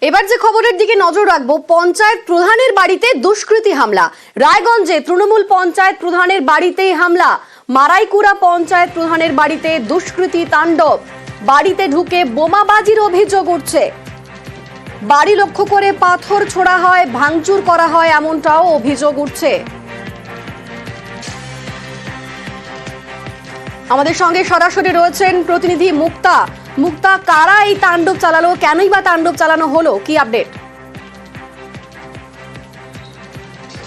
এবার যে খবরের দিকে নজর রাখবো, পঞ্চায়েত প্রধানের বাড়িতে দুষ্কৃতী হামলা। রায়গঞ্জে তৃণমূল পঞ্চায়েত প্রধানের বাড়িতেই হামলা। মারাইকুড়া পঞ্চায়েত প্রধানের বাড়িতে দুষ্কৃতী তাণ্ডব। বাড়িতে ঢুকে বোমাবাজির অভিযোগ উঠছে। বাড়ি লক্ষ্য করে পাথর ছোড়া হয়, ভাঙচুর করা হয়, এমনটাও অভিযোগ উঠছে। আমাদের সঙ্গে সরাসরি রয়েছেন প্রতিনিধি মুক্তা। মুক্তা, কারা এই তাণ্ডব চালালো, কেনই বা তাণ্ডব চালানো হলো, কি আপডেট?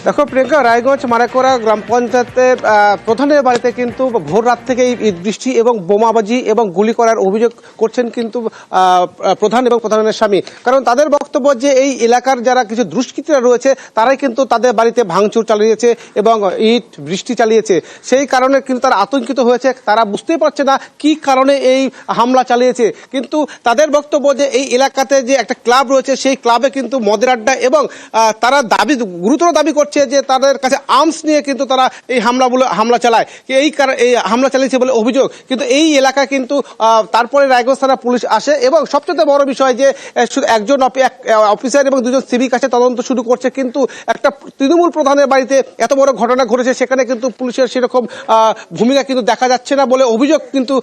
দেখো প্রিয়াঙ্কা, রায়গঞ্জ মারাইকুড়া গ্রাম পঞ্চায়েতের প্রধানের বাড়িতে কিন্তু ভোর রাত থেকে বৃষ্টি এবং বোমাবাজি এবং গুলি করার অভিযোগ করছেন কিন্তু প্রধান এবং প্রধানের স্বামী। কারণ তাদের বক্তব্য যে এই এলাকার যারা কিছু দুষ্কৃতীরা রয়েছে তারাই কিন্তু তাদের বাড়িতে ভাঙচুর চালিয়েছে এবং ইট বৃষ্টি চালিয়েছে। সেই কারণে কিন্তু তারা আতঙ্কিত হয়েছে। তারা বুঝতেই পারছে না কি কারণে এই হামলা চালিয়েছে। কিন্তু তাদের বক্তব্য যে এই এলাকাতে যে একটা ক্লাব রয়েছে সেই ক্লাবে কিন্তু মদের আড্ডা, এবং তারা গুরুতর দাবি করছে যে তাদের কাছে আর্মস নিয়ে কিন্তু তারা এই হামলা চালায়, এই হামলা চালিয়েছে বলে অভিযোগ। কিন্তু এই এলাকা কিন্তু তারপরে রায়গঞ্জ থানা পুলিশ আসে এবং সবচেয়ে বড় বিষয় যে শুধু একজন অফিসার এবং দুজন সিভিক কাছে তদন্ত শুরু করছে। কিন্তু একটা তৃণমূল প্রধানের বাড়িতে এত বড় ঘটনা ঘটেছে, সেখানে কিন্তু পুলিশের সেরকম ভূমিকা কিন্তু দেখা যাচ্ছে না বলে অভিযোগ কিন্তু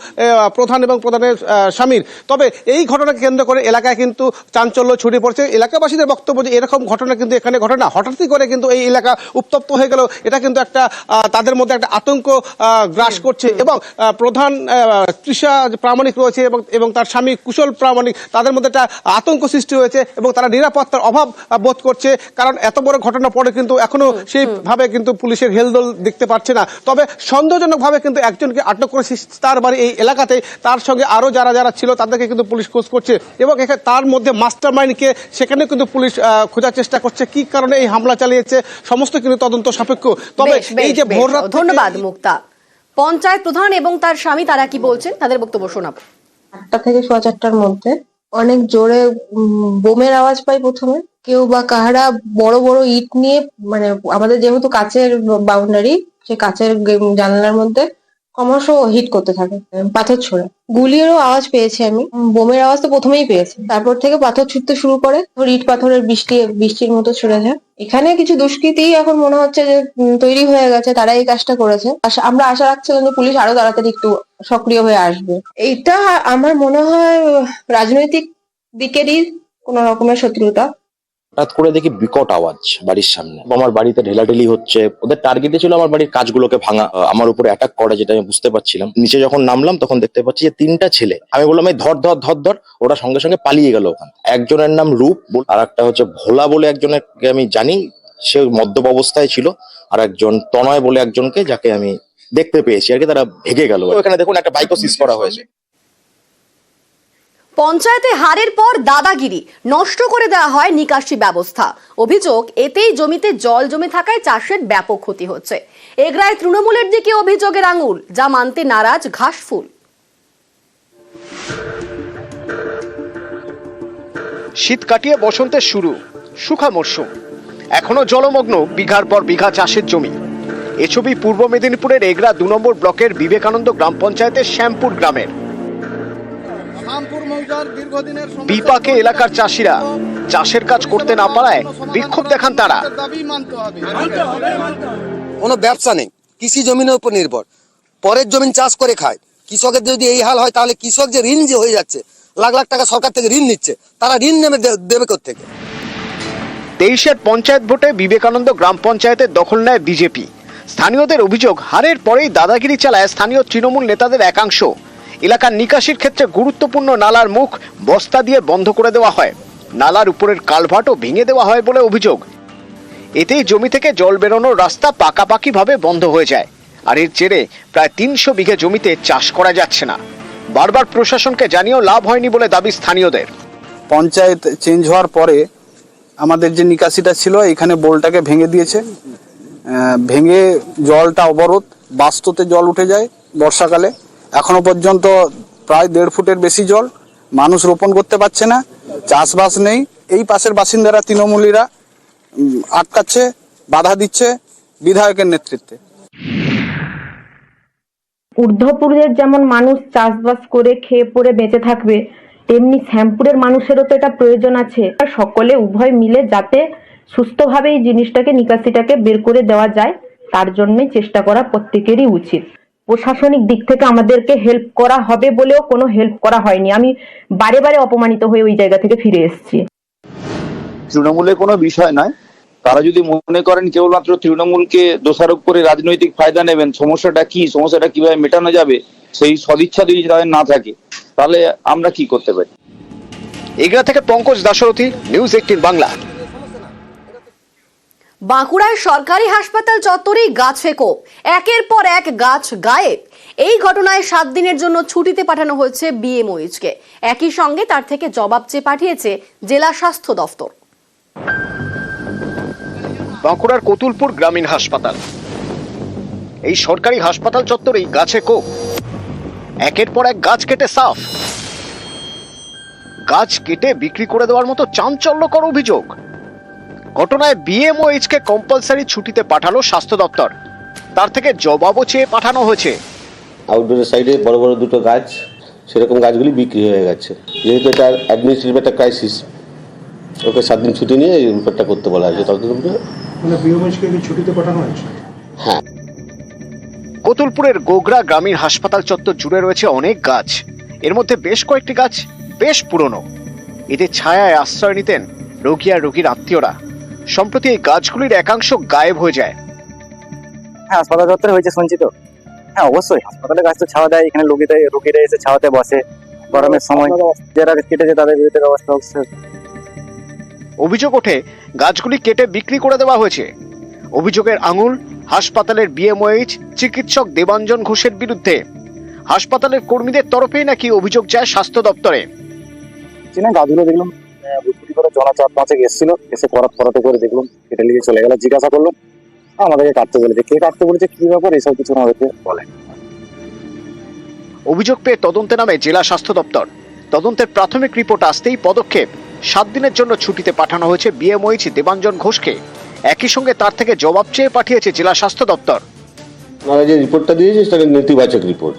প্রধান এবং প্রধানের স্বামীর। তবে এই ঘটনাকে কেন্দ্র করে এলাকায় কিন্তু চাঞ্চল্য ছড়িয়ে পড়ছে। এলাকাবাসীদের বক্তব্য যে এরকম ঘটনা কিন্তু এখানে ঘটে না, হঠাৎই করে কিন্তু এই এলাকা উত্তপ্ত হয়ে গেল। এটা কিন্তু একটা তাদের মধ্যে একটা আতঙ্ক গ্রাস করছে। এবং প্রধান তৃষা প্রামাণিক রয়েছে এবং তার স্বামী কুশল প্রামাণিক, তাদের মধ্যে একটা আতঙ্ক সৃষ্টি হয়েছে এবং তারা নিরাপত্তার অভাব বোধ করছে। কারণ এত বড় ঘটনা পরে কিন্তু এখনো সেইভাবে কিন্তু পুলিশের হেলদোল দেখতে পাচ্ছে না। তবে সন্দেহজনকভাবে কিন্তু একজনকে আটক করেছে তার বাড়ি এই এলাকাতে। তার সঙ্গে আরো যারা ছিল তাদেরকে কিন্তু পুলিশ খোঁজ করছে এবং তার মধ্যে মাস্টার মাইন্ডকে সেখানে কিন্তু পুলিশ খোঁজার চেষ্টা করছে। কি কারণে এই হামলা চালিয়েছে সমস্ত কিন্তু তদন্ত সাপেক্ষ। তবে এই যে ভোর রাত, ধন্যবাদ মুক্তা। পঞ্চায়েত প্রধান এবং তার স্বামী তারা কি বলছেন, তাদের বক্তব্য শোনাবো। 8টা থেকে 4:15টার মধ্যে অনেক জোরে বোমের আওয়াজ পাই। প্রথমে কেউ বা কাহারা বড় বড় ইট নিয়ে, মানে আমাদের যেহেতু কাচের বাউন্ডারি, সে কাচের জানালার মধ্যে ক্রমশ হিট করতে থাকে, পাথর ছোড়ে। গুলিরও আওয়াজ পেয়েছি আমি, বোমের আওয়াজ তো প্রথমেই পেয়েছি, তারপর থেকে পাথর ছুটতে শুরু করে, ইট পাথরের বৃষ্টির মতো ছুড়ে যায়। এখানে কিছু দুষ্কৃতী এখন মনে হচ্ছে যে তৈরি হয়ে গেছে, তারা এই কাজটা করেছে। আমরা আশা রাখছিলাম যে পুলিশ আরো তাড়াতাড়ি একটু সক্রিয় হয়ে আসবে। এইটা আমার মনে হয় রাজনৈতিক দিকেরই কোন রকমের শত্রুতা। হঠাৎ করে দেখি বিকট আওয়াজ বাড়ির সামনে, আমার বাড়িতে ঢেলাঢেলি হচ্ছে। ওদের টার্গেটে ছিল আমার বাড়ির কাজগুলোকে ভাঙা, আমার উপরে অ্যাটাক করে, যেটা আমি বুঝতে পারছিলাম। নিচে যখন নামলাম তখন দেখতে পাচ্ছি যে 3টা ছেলে। আমি বললাম এই ধর ধর ধর ধর, ওরা সঙ্গে সঙ্গে পালিয়ে গেল ওখানে। একজনের নাম রূপ, আর একটা হচ্ছে ভোলা বলে একজনকে আমি জানি, সে মদ্যপ অবস্থায় ছিল। আর একজন তনয় বলে একজনকে, যাকে আমি দেখতে পেয়েছি আর কি, তারা ভেগে গেল। ওখানে দেখুন একটা বাইকও সিজ করা হয়েছে। পঞ্চায়েতে হারের পর দাদাগিরি, নষ্ট করে দেওয়া হয় নিকাশি ব্যবস্থা। অভিযোগ, এতেই জমিতে জল জমে থাকায় চাষের ব্যাপক ক্ষতি হচ্ছে। এগরায় তৃণমূলের দিকে অভিযোগের আঙুল, যা মানতে নারাজ ঘাসফুল। শীত কাটিয়ে বসন্তের শুরু, শুখা মরশুম, এখনো জলমগ্ন বিঘার পর বিঘা চাষের জমি। এ ছবি পূর্ব মেদিনীপুরের এগরা 2 নম্বর ব্লকের বিবেকানন্দ গ্রাম পঞ্চায়েতের শ্যামপুর গ্রামের। বিপাকে এলাকার চাষিরা চাষের কাজ করতে না পারায় বিক্ষোভ দেখান তারা। কোনো ব্যবসা নেই, কৃষি জমিনের উপর নির্ভর, পরের জমি চাষ করে খায়। কৃষকের যদি এই হাল হয় তাহলে কৃষক যে ঋণ যে হয়ে যাচ্ছে, লাখ লাখ টাকা সরকার থেকে ঋণ নিচ্ছে, তারা ঋণ নেমে দেবে কোত্থেকে? 23-এর পঞ্চায়েত ভোটে বিবেকানন্দ গ্রাম পঞ্চায়েতের দখল নেয় বিজেপি। স্থানীয়দের অভিযোগ, হারের পরেই দাদাগিরি চালায় স্থানীয় তৃণমূল নেতাদের একাংশ। এলাকার নিকাশির ক্ষেত্রে গুরুত্বপূর্ণ নালার মুখ বস্তা দিয়ে বন্ধ করে দেওয়া হয়, নালার উপরের কালভার্টও ভেঙে দেওয়া হয় বলে অভিযোগ। এতেই জমি থেকে জল বেরোনোর রাস্তা পাকাপাকিভাবে বন্ধ হয়ে যায়। আর এর জেরে প্রায় 300 বিঘে জমিতে চাষ করা যাচ্ছে না। বারবার প্রশাসনকে জানিয়েও লাভ হয়নি বলে দাবি স্থানীয়দের। পঞ্চায়েত চেঞ্জ হওয়ার পরে আমাদের যে নিকাশিটা ছিল এখানে বোলটাকে ভেঙে দিয়েছে, ভেঙে জলটা অবরোধ, বাস্তুতে জল উঠে যায় বর্ষাকালে। এখনো পর্যন্ত প্রায় 1.5 ফুটের বেশি জল, মানুষ রোপণ করতে পারছে না, চাষবাস নেই। এই পাশের বাসিন্দারা তৃণমূলীরা আটকাচ্ছে, বাধা দিচ্ছে বিধায়কের নেতৃত্বে। ঊর্ধ্বপুরের যেমন মানুষ চাষবাস করে খেয়ে পরে বেঁচে থাকবে, তেমনি শ্যামপুরের মানুষেরও তো এটা প্রয়োজন আছে। সকলে উভয় মিলে যাতে সুস্থভাবে এই জিনিসটাকে নিকাশিটাকে বের করে দেওয়া যায়, তার জন্যই চেষ্টা করা প্রত্যেকেরই উচিত। প্রশাসনিক দিক থেকে আমাদেরকে হেল্প করা হবে বলেও কোনো হেল্প করা হয়নি। আমি বারে বারে অপমানিত হয়ে ওই জায়গা থেকে ফিরে এসেছি। তৃণমূলের কোনো বিষয় নয়, তারা যদি মনে করেন কেবলমাত্র তৃণমূলকে দোষারোপ করে রাজনৈতিক ফায়দা নেবেন, সমস্যাটা কি, সমস্যাটা কিভাবে মেটানো যাবে সেই সদিচ্ছা যদি তাদের না থাকে, তাহলে আমরা কি করতে পারি। এগরা থেকে পঙ্কজ দাশরথী, নিউজ 18 বাংলা। বাঁকুড়ার সরকারি হাসপাতাল চত্বরেই গাছে কোপ, একের পর এক গাছ গায়েব। এই ঘটনায় 7 দিনের জন্য ছুটিতে পাঠানো হয়েছে বিএমওএইচকে। একই সঙ্গে তার থেকে জবাব চেয়ে পাঠিয়েছে জেলা স্বাস্থ্য দফতর। বাঁকুড়ার কতুলপুর গ্রামীণ হাসপাতাল, এই সরকারি হাসপাতাল চত্বরেই গাছে কোপ, একের পর এক গাছ কেটে সাফ। গাছ কেটে বিক্রি করে দেওয়ার মতো চাঞ্চল্যকর অভিযোগ। ঘটনায় বিএমওএইচকে কম্পালসারি ছুটিতে পাঠালো স্বাস্থ্য দপ্তর, তার থেকে জবাবও চেয়ে পাঠানো হয়েছে। আউটডোরের সাইডে বড় বড় দুটো গাছ, সেরকম গাছগুলি বিক্রি হয়ে গেছে। যেহেতু এটা অ্যাডমিনিস্ট্রেটিভ একটা ক্রাইসিস, ওকে 7 দিন ছুটি নিয়ে এই রিপোর্টটা করতে বলা হয়েছে। ছুটিতে পাঠানো হয়েছে। হ্যাঁ, কতুলপুরের গোগরা গ্রামীণ হাসপাতাল চত্বর জুড়ে রয়েছে অনেক গাছ। এর মধ্যে বেশ কয়েকটি গাছ বেশ পুরনো, এদের ছায়ায় আশ্রয় নিতেন রোগী আর রোগীর আত্মীয়রা। সম্প্রতি এই গাছগুলির একাংশ গায়েব হয়ে যায়। হ্যাঁ, হাসপাতাল চত্বরে হয়েছে শুনছি তো। হ্যাঁ, অবশ্যই হাসপাতালে গাছ তো ছাওয়া দেয়, এখানে রোগীরা এসে ছাওয়াতে বসে। গরমের সময় যারা কেটেছে তাদের বিরুদ্ধে ব্যবস্থা হচ্ছে। অভিযোগ ওঠে গাছগুলি কেটে বিক্রি করে দেওয়া হয়েছে। অভিযোগের আঙুল হাসপাতালের বিএমওএইচ চিকিৎসক দেবাঞ্জন ঘোষের বিরুদ্ধে। হাসপাতালের কর্মীদের তরফেই নাকি অভিযোগ যায় স্বাস্থ্য দপ্তরে। গাছগুলো দেখলাম বুটবুটি করে জনা 4-5 এসেছিল, এসে পরাতে করে দেখলাম কেটে নিয়ে চলে গেল। জিজ্ঞাসা করলাম, আমাদেরকে কাটতে বলেছে। কে কাটতে বলেছে, কি ব্যাপার, এসব কিছু আমাদেরকে বলে। অভিযোগ পেয়ে তদন্তে নামে জেলা স্বাস্থ্য দপ্তর। তদন্তের প্রাথমিক রিপোর্ট আসতেই পদক্ষেপ। 7 দিনের জন্য ছুটিতে পাঠানো হয়েছে বিএমওএইচ দেবাঞ্জন ঘোষকে। একই সঙ্গে তার থেকে জবাব চেয়ে পাঠিয়েছে জেলা স্বাস্থ্য দপ্তর। ওনারা যে রিপোর্টটা দিয়েছে সেটা নেতিবাচক রিপোর্ট,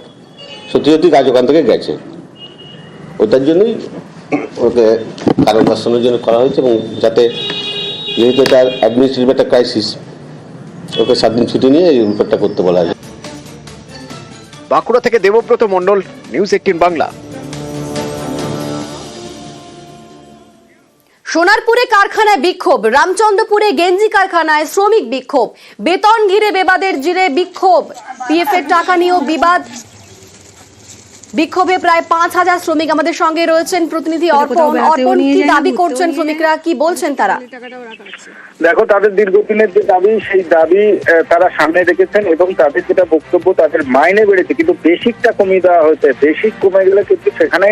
সত্যি সত্যি গাছ ওখান থেকে গেছে। ওটার জন্যই ওকে কারণ দর্শানোর জন্য করা হয়েছে, এবং যাতে যেহেতু এটা অ্যাডমিনিস্ট্রেটিভ একটা ক্রাইসিস, ওকে 7 দিন ছুটি নিয়ে এই রিপোর্টটা করতে বলা হয়েছে। বাঁকুড়া থেকে দেবব্রত মণ্ডল, নিউজ 18 বাংলা। সোনারপুরে কারখানায় বিক্ষোভ, রামচন্দ্রপুরে গেঞ্জি কারখানায় শ্রমিক বিক্ষোভ, বেতন ঘিরে বেবাদের জিরে বিক্ষোভ, পিএফ এর টাকা নিয়েও বিবাদ। বিক্ষোভে প্রায় 5000 শ্রমিক আমাদের সঙ্গে রয়েছেন প্রতিনিধি অর্পণ। অর্পণ, কি দাবি করছেন শ্রমিকরা, কি বলছেন তারা? দেখো, তাদের দীর্ঘদিনের যে দাবি, সেই দাবি তারা সামনে রেখেছেন এবং তাদের যেটা বক্তব্য, তাদের মাইনে বেড়েছে কিন্তু বেসিকটা কমিয়ে দেওয়া হয়েছে। বেসিক কমে গেলে কিন্তু সেখানে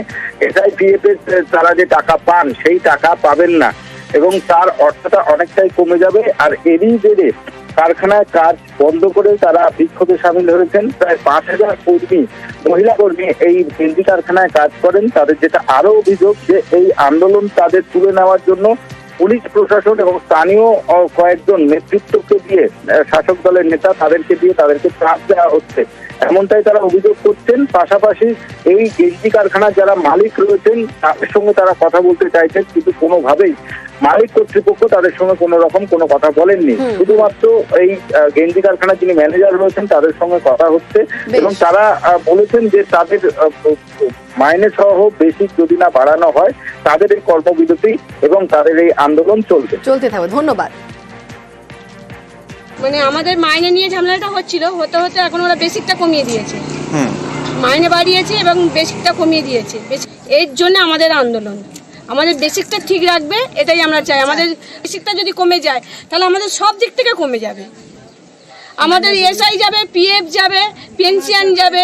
এসআইপিএফ এর তারা যে টাকা পান সেই টাকা পাবেন না এবং তার অর্থটা অনেকটাই কমে যাবে। আর এরই জেরে কারখানায় কাজ বন্ধ করে তারা বিক্ষোভে সামিল হয়েছেন। প্রায় 5000 কর্মী, মহিলা কর্মী এই গেঞ্জি কারখানায় কাজ করেন। তাদের যেটা আরো অভিযোগ যে এই আন্দোলন তাদের তুলে নেওয়ার জন্য পুলিশ প্রশাসন এবং স্থানীয় কয়েকজন নেতৃত্বকে দিয়ে, শাসক দলের নেতা তাদেরকে দিয়ে তাদেরকে চাপ দেওয়া হচ্ছে, এমনটাই তারা অভিযোগ করছেন। পাশাপাশি এই গেঞ্জি কারখানার যারা মালিক রয়েছেন তাদের সঙ্গে তারা কথা বলতে চাইছেন, কিন্তু কোনোভাবেই মালিক কর্তৃপক্ষ তাদের সঙ্গে কোনো রকম কোনো কথা বলেননি। শুধুমাত্র এই গেঞ্জি কারখানার যিনি ম্যানেজার রয়েছেন তাদের সঙ্গে কথা হচ্ছে এবং তারা বলেছেন যে তাদের মাইনে সহ বেসিক যদি না বাড়ানো হয় তাদের এই কর্মবিরতি এবং তাদের এই আন্দোলন চলতে থাকবে। ধন্যবাদ। মানে আমাদের মাইনে নিয়ে ঝামেলাটা হতে হতে এখন ওরা বেসিকটা কমিয়ে দিয়েছে। মাইনে বাড়িয়েছে এবং বেসিকটা কমিয়ে দিয়েছে। এর জন্য আমাদের আন্দোলন। আমাদের বেসিকটা ঠিক রাখবে, এটাই আমরা চাই। আমাদের বেসিকটা যদি কমে যায় তাহলে আমাদের সব দিক থেকে কমে যাবে। আমাদের এসআই যাবে, পিএফ যাবে, পেনশন যাবে,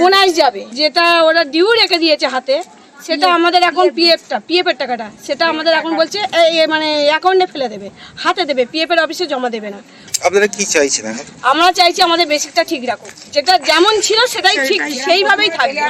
বোনাস যাবে। যেটা ওরা ডিউ রেখে দিয়েছে হাতে, সেটা আমাদের এখন পিএফের টাকাটা সেটা আমাদের এখন বলছে মানে অ্যাকাউন্টে ফেলে দেবে, হাতে দেবে, পিএফের অফিসে জমা দেবে না। আপনারা কি চাইছেন? আমরা চাইছি আমাদের বেসিকটা ঠিক রাখুক, যেটা যেমন ছিল সেটাই ঠিক সেইভাবেই থাকবে।